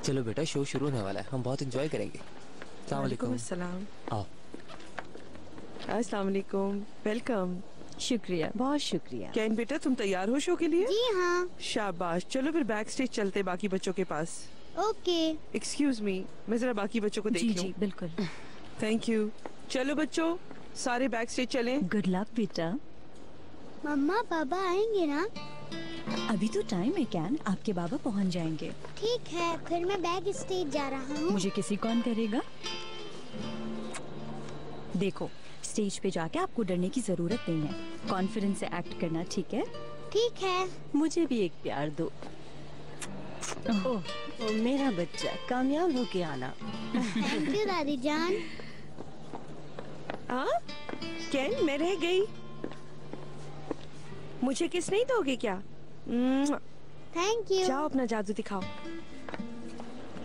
चलो बेटा, शो शुरू होने वाला है, हम बहुत एंजॉय करेंगे। अस्सलाम वालेकुम। अस्सलाम। आओ। अस्सलाम वालेकुम, वेलकम। शुक्रिया, बहुत शुक्रिया। कैन बेटा, तुम तैयार हो शो के लिए? जी हाँ। शाबाश, चलो फिर बैक स्टेज चलते बाकी बच्चों के पास। ओके। एक्सक्यूज मी, मैं जरा बाकी बच्चों को देख जी लूं। जी बिल्कुल। Thank you. चलो बच्चों, सारे बैक स्टेज चलें। गुड लक बेटा। मम्मा पापा आएंगे ना? अभी तो टाइम है कैन, आपके बाबा पहुंच जाएंगे। ठीक है, फिर मैं बैक स्टेज जा रहा हूँ। मुझे किसी कौन करेगा? देखो, स्टेज पे जाके आपको डरने की जरूरत नहीं है, कॉन्फिडेंस से एक्ट करना, ठीक है? ठीक है। मुझे भी एक प्यार दो। ओह, मेरा बच्चा, कामयाब हो के आना। थैंक यू दादी जान। हाँ, कैन मैं रह गई। मुझे किस नहीं दोगे क्या? Thank you. जाओ अपना जादू दिखाओ।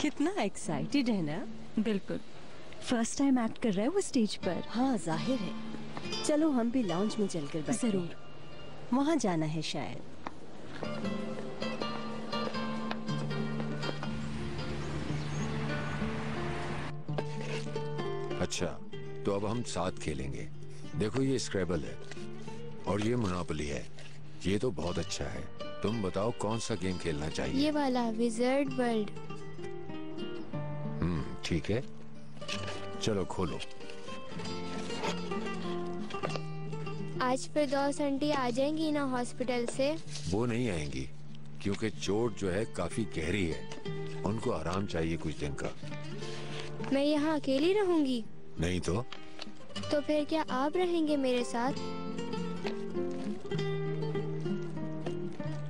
कितना एक्साइटेड है ना? बिल्कुल, फर्स्ट टाइम एक्ट कर रहा है वो स्टेज पर। हाँ, जाहिर है। चलो हम भी लाउंज में चलकर बैठते हैं। जरूर। वहाँ जाना है शायद। अच्छा, तो अब हम साथ खेलेंगे। देखो, ये स्क्रैबल है और ये मोनोपोली है। ये तो बहुत अच्छा है। तुम बताओ कौन सा गेम खेलना चाहिए? ये वाला विज़र्ड वर्ल्ड। ठीक है, चलो खोलो। आज फिर दोस्त आंटी आ जाएंगी ना हॉस्पिटल से? वो नहीं आएंगी क्योंकि चोट जो है काफी गहरी है। उनको आराम चाहिए कुछ दिन का। मैं यहाँ अकेली रहूंगी? नहीं तो फिर क्या आप रहेंगे मेरे साथ?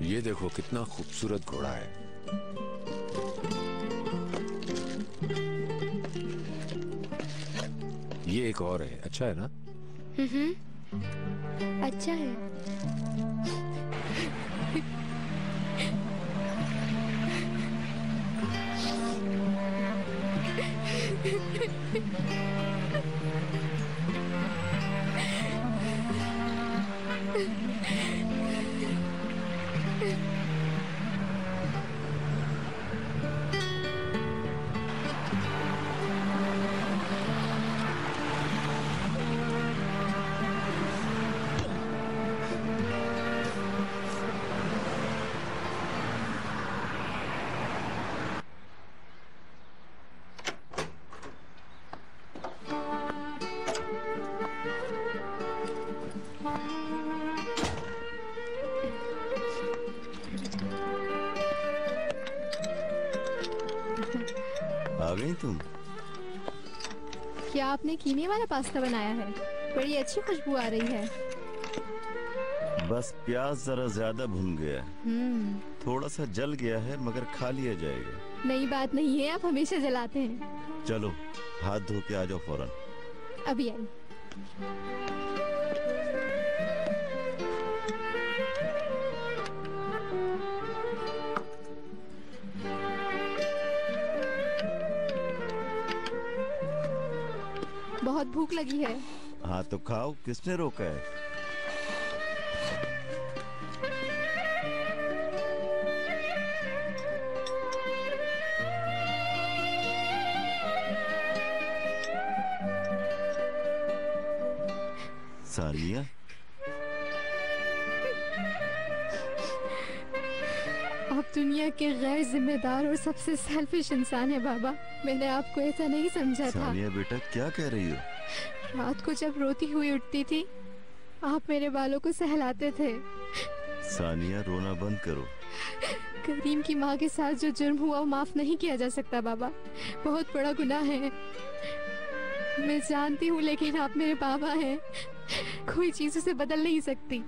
ये देखो कितना खूबसूरत घोड़ा है। ये एक और है, अच्छा है ना? अच्छा है। आ गई तुम? क्या आपने कीमे वाला पास्ता बनाया है? बड़ी अच्छी खुशबू आ रही है। बस प्याज जरा ज्यादा भुन गया है। थोड़ा सा जल गया है, मगर खा लिया जाएगा। नई बात नहीं है, आप हमेशा जलाते हैं। चलो हाथ धो के आ जाओ फौरन। अभी आई। बहुत भूख लगी है। हाँ तो खाओ, किसने रोका है? सानिया, आप दुनिया के गैर जिम्मेदार और सबसे सेल्फिश इंसान है बाबा। मैंने आपको ऐसा नहीं समझा था। सानिया बेटा, क्या कह रही हो? रात को जब रोती हुई उठती थी, आप मेरे बालों को सहलाते थे। सानिया, रोना बंद करो। करीम की माँ के साथ जो जुर्म हुआ वो माफ नहीं किया जा सकता बाबा, बहुत बड़ा गुनाह है। मैं जानती हूँ, लेकिन आप मेरे बाबा हैं, कोई चीज उसे बदल नहीं सकती।